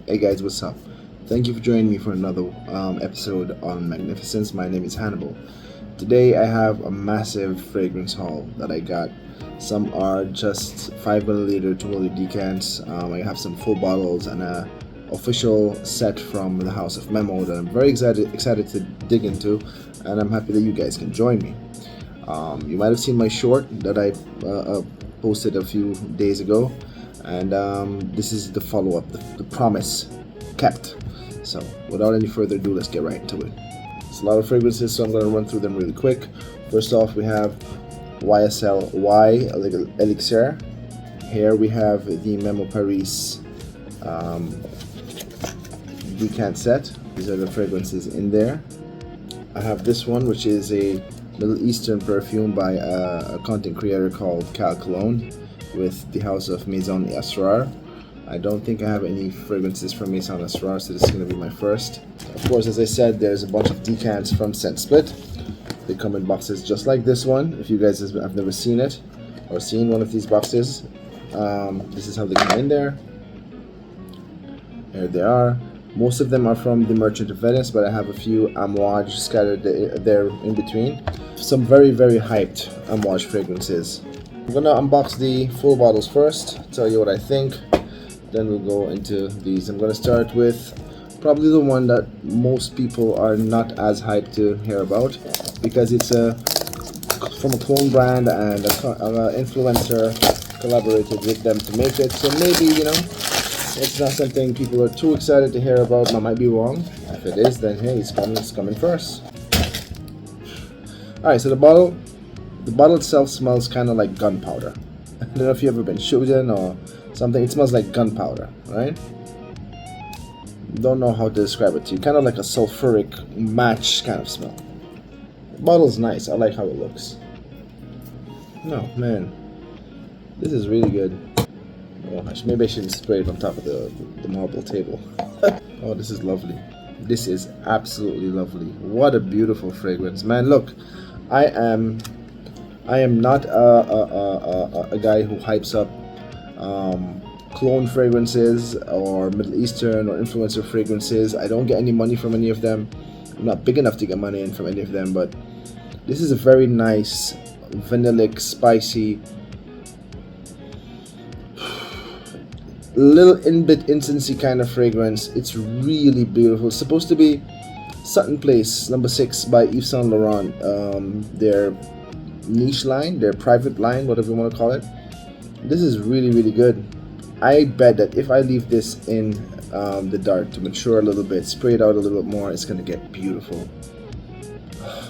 Hey guys, what's up? Thank you for joining me for another episode on MagnifiScents. My name is Hannibal. Today I have a massive fragrance haul that I got. Some are just 5 milliliter, 2 milliliter decants. I have some full bottles and a official set from the house of Memo that I'm very excited to dig into, and I'm happy that you guys can join me. You might have seen my short that I posted a few days ago, and this is the follow-up, the promise kept. So without any further ado, let's get right into it. It's a lot of fragrances, so I'm going to run through them really quick. First off, we have YSL Y Elixir. Here we have the Memo Paris decant set. These are the fragrances in there. I have this one, which is a Middle Eastern perfume by a content creator called Cal Cologne with the house of Maison Asrar. I don't think I have any fragrances from Maison Asrar, so this is going to be my first. Of course, as I said, there's a bunch of decants from Scent Split. They come in boxes just like this one. If you guys have never seen it or seen one of these boxes, this is how they come in there. Here they are. Most of them are from the Merchant of Venice, but I have a few Amouage scattered there in between. Some very hyped Amouage fragrances. I'm gonna unbox the full bottles first, tell you what I think, then we'll go into these. I'm gonna start with probably the one that most people are not as hyped to hear about, because it's from a clone brand and an influencer collaborated with them to make it. So maybe, it's not something people are too excited to hear about. I might be wrong. If it is, then hey, it's coming first. Alright, so the bottle itself smells kind of like gunpowder. I don't know if you've ever been shooting or something. It smells like gunpowder, right? Don't know how to describe it to you. Kind of like a sulfuric match kind of smell. The bottle's nice. I like how it looks. No, man. This is really good. Oh, maybe I shouldn't spray it on top of the marble table. Oh, this is lovely. This is absolutely lovely. What a beautiful fragrance, man. Look, I am not a guy who hypes up clone fragrances or Middle Eastern or influencer fragrances. I don't get any money from any of them. I'm not big enough to get money in from any of them, but this is a very nice, vanillic, spicy, little in-bit incensey kind of fragrance. It's really beautiful. It's supposed to be Sutton Place number 6 by Yves Saint Laurent, their niche line, their private line, whatever you want to call it. This is really good. I bet that if I leave this in the dark to mature a little bit, spray it out a little bit more, it's gonna get beautiful.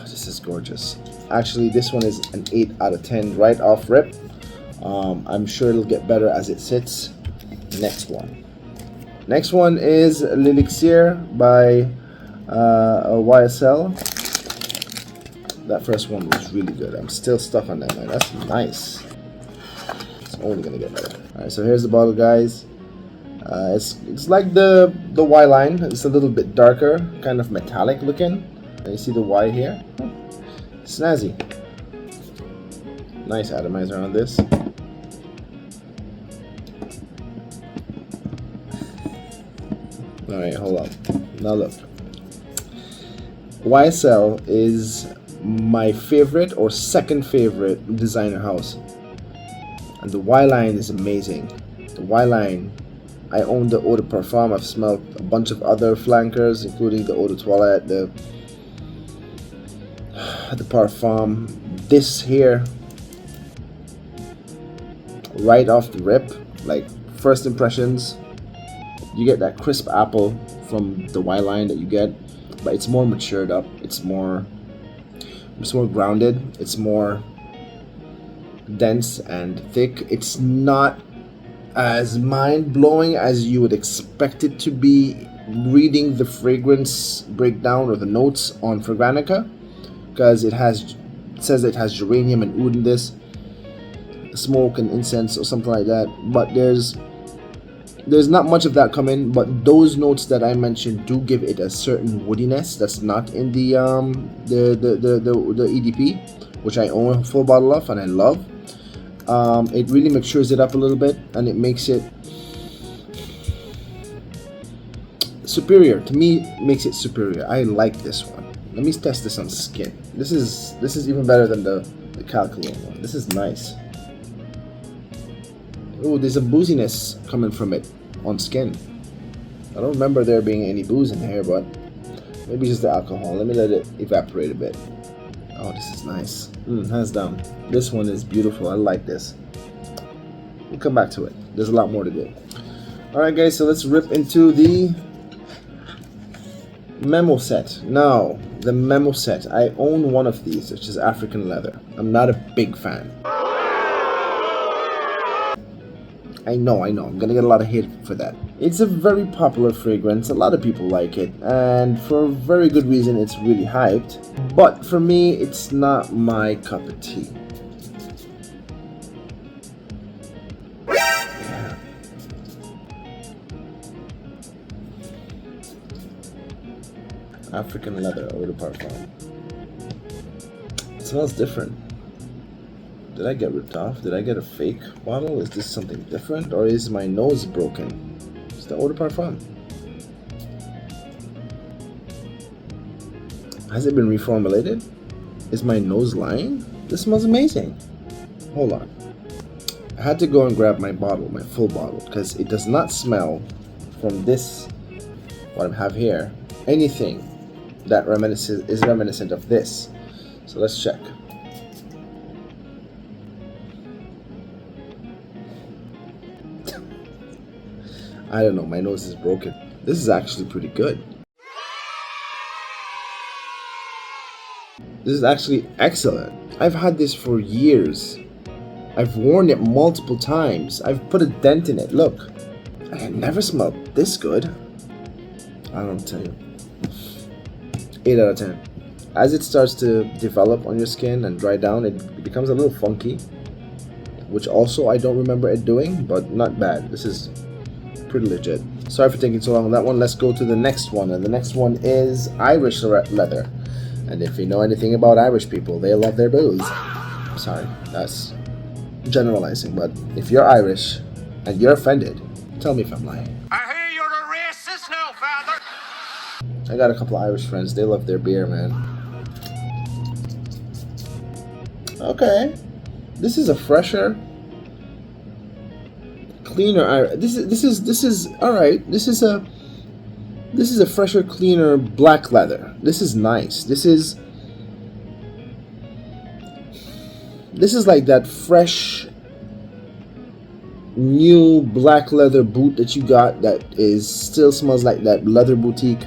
This is gorgeous. Actually, this one is an 8 out of 10 right off rip. I'm sure it'll get better as it sits. Next one is L'Elixir by YSL. That first one was really good. I'm still stuck on that, man. That's nice. It's only gonna get better. Alright, so here's the bottle, guys. It's like the Y line. It's a little bit darker, kind of metallic looking. And you see the Y here? Snazzy. Nice atomizer on this. Alright, hold on. Now look. YSL is my favorite or second favorite designer house. And the Y line is amazing. The Y line, I own the Eau de Parfum. I've smelled a bunch of other flankers, including the Eau de Toilette, the Parfum. This here, right off the rip, like first impressions, you get that crisp apple from the Y line that you get, but it's more matured up. It's more grounded. It's more dense and thick. It's not as mind-blowing as you would expect it to be reading the fragrance breakdown or the notes on Fragrantica, because it says it has geranium and oud in this, smoke and incense or something like that, but there's not much of that coming. But those notes that I mentioned do give it a certain woodiness that's not in the EDP, which I own a full bottle of and I love. It really matures it up a little bit, and it makes it superior. To me, makes it superior. I like this one. Let me test this on skin. This is even better than the Calculon one. This is nice. Oh, there's a booziness coming from it on skin. I don't remember there being any booze in here, but maybe just the alcohol. Let me let it evaporate a bit. Oh, this is nice. Hands down. This one is beautiful. I like this. We'll come back to it. There's a lot more to do. Alright guys, so let's rip into the Memo set. Now, the Memo set. I own one of these, which is African leather. I'm not a big fan. I know, I'm gonna get a lot of hate for that. It's a very popular fragrance, a lot of people like it, and for a very good reason it's really hyped. But for me, it's not my cup of tea. Yeah. African leather eau de parfum. It smells different. Did I get ripped off? Did I get a fake bottle? Is this something different? Or is my nose broken? It's the eau de parfum. Has it been reformulated? Is my nose lying? This smells amazing. Hold on. I had to go and grab my bottle, my full bottle, because it does not smell from this, what I have here, anything that is reminiscent of this. So let's check. I don't know, my nose is broken. This is actually pretty good. This is actually excellent. I've had this for years. I've worn it multiple times. I've put a dent in it. Look, I never smelled this good. I don't tell you. 8 out of 10. As it starts to develop on your skin and dry down, it becomes a little funky, which also I don't remember it doing, but not bad. This is pretty legit. Sorry for taking so long on that one. Let's go to the next one, and the next one is Irish leather. And if you know anything about Irish people, they love their booze. Sorry, that's generalizing, but if you're Irish and you're offended, tell me if I'm lying. I hear you're a racist now, father. I got a couple of Irish friends. They love their beer, man. Okay, this is a fresher, cleaner. This is all right. This is a fresher, cleaner black leather. This is nice. This is like that fresh, new black leather boot that you got that still smells like that leather boutique.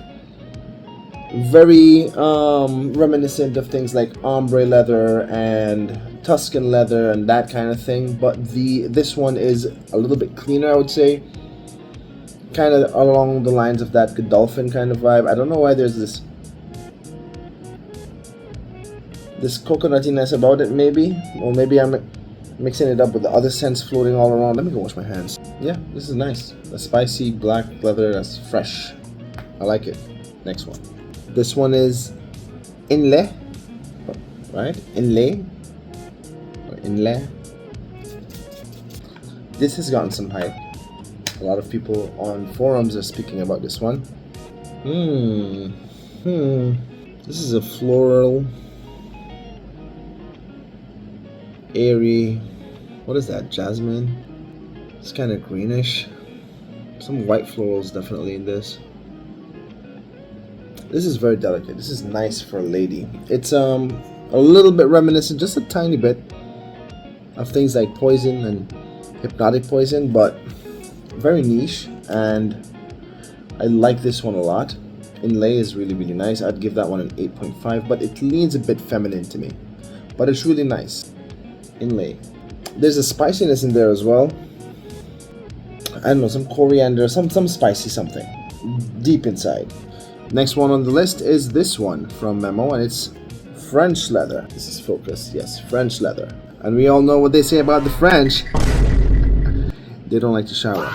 Very reminiscent of things like ombre leather and Tuscan leather and that kind of thing. But this one is a little bit cleaner, I would say. Kind of along the lines of that Godolphin kind of vibe. I don't know why there's this coconutiness about it, maybe, or maybe I'm mixing it up with the other scents floating all around. Let me go wash my hands. Yeah, this is nice. A spicy black leather that's fresh. I like it. Next one. This one is Inlay, right? Inlay or Inlay. This has gotten some hype. A lot of people on forums are speaking about this one. This is a floral, airy. What is that? Jasmine. It's kind of greenish. Some white florals definitely in this. This is very delicate. This is nice for a lady. It's a little bit reminiscent, just a tiny bit, of things like Poison and Hypnotic Poison, but very niche, and I like this one a lot. Inlay is really, really nice. I'd give that one an 8.5, but it leans a bit feminine to me. But it's really nice. Inlay. There's a spiciness in there as well. I don't know, some coriander, some spicy something deep inside. Next one on the list is this one from Memo, and it's French leather. This is focus, yes, French leather. And we all know what they say about the French. They don't like to shower.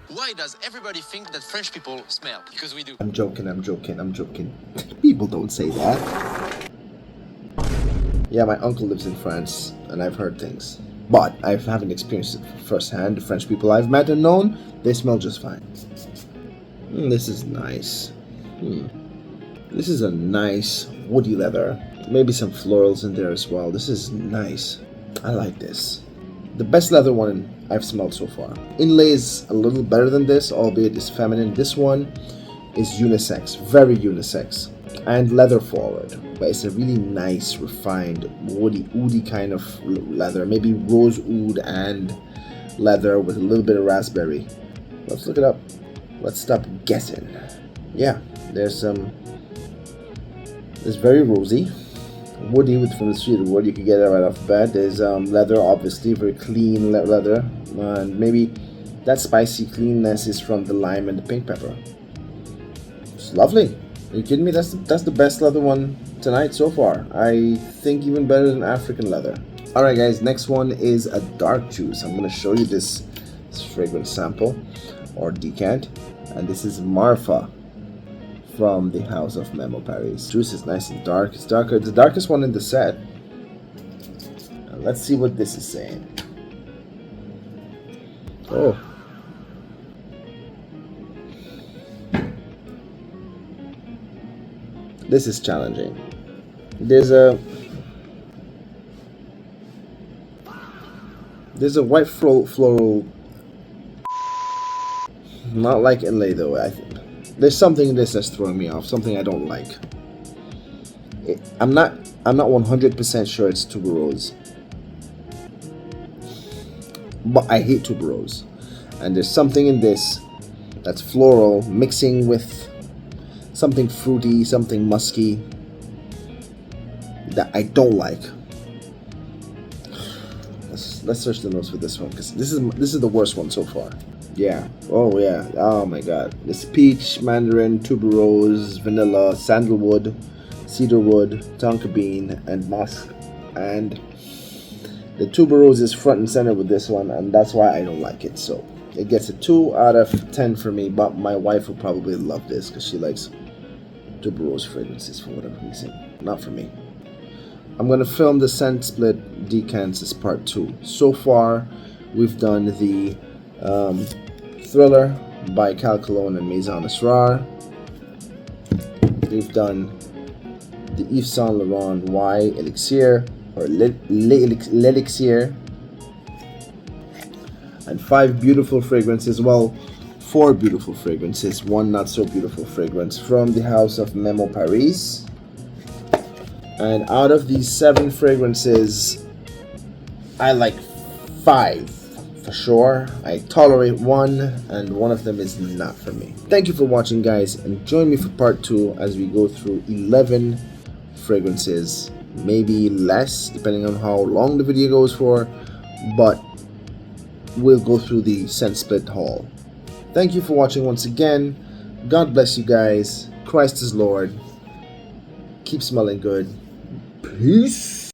Why does everybody think that French people smell? Because we do. I'm joking. People don't say that. Yeah, my uncle lives in France, and I've heard things. But I haven't experienced it firsthand. The French people I've met and known, they smell just fine. This is nice. This is a nice woody leather. Maybe some florals in there as well. This is nice. I like this. The best leather one I've smelled so far. Inlay is a little better than this, albeit it's feminine. This one is unisex, very unisex, and leather forward. But it's a really nice, refined, woody kind of leather. Maybe rose oud and leather with a little bit of raspberry. Let's look it up. Let's stop guessing. Yeah, there's some. It's very rosy, woody from the cedar wood. You can get it right off the bat. There's leather, obviously, very clean leather, and maybe that spicy cleanness is from the lime and the pink pepper. It's lovely. Are you kidding me? That's the best leather one tonight so far. I think even better than African leather. All right, guys. Next one is a dark juice. I'm gonna show you this fragrance sample or decant, and this is Marfa from the house of Memo Paris. Juice is nice and dark. It's darker. It's the darkest one in the set. Let's see what this is saying. Oh. This is challenging. There's a white floral. Not like inlay though. There's something in this that's throwing me off. Something I don't like. I'm not 100% sure it's tuberose, but I hate tuberose. And there's something in this that's floral mixing with something fruity, something musky that I don't like. Let's search the notes for this one because this is the worst one so far. Yeah. Oh yeah. Oh my god. It's peach, mandarin, tuberose, vanilla, sandalwood, cedarwood, tonka bean, and musk. And the tuberose is front and center with this one, and that's why I don't like it. So it gets a 2 out of 10 for me. But my wife will probably love this because she likes tuberose fragrances for whatever reason. Not for me. I'm gonna film the scent split decants as part 2. So far, we've done the Thriller by Cal Cologne and Maison Asrar. We've done the Yves Saint Laurent Y Elixir or L'Elixir, and 5 beautiful fragrances. Well, 4 beautiful fragrances, 1 not so beautiful fragrance from the house of Memo Paris. And out of these 7 fragrances, I like 5 for sure. I tolerate 1, and 1 of them is not for me. Thank you for watching, guys, and join me for part 2 as we go through 11 fragrances, maybe less depending on how long the video goes for, but we'll go through the scent split haul. Thank you for watching once again. God bless you guys. Christ is Lord. Keep smelling good. Peace.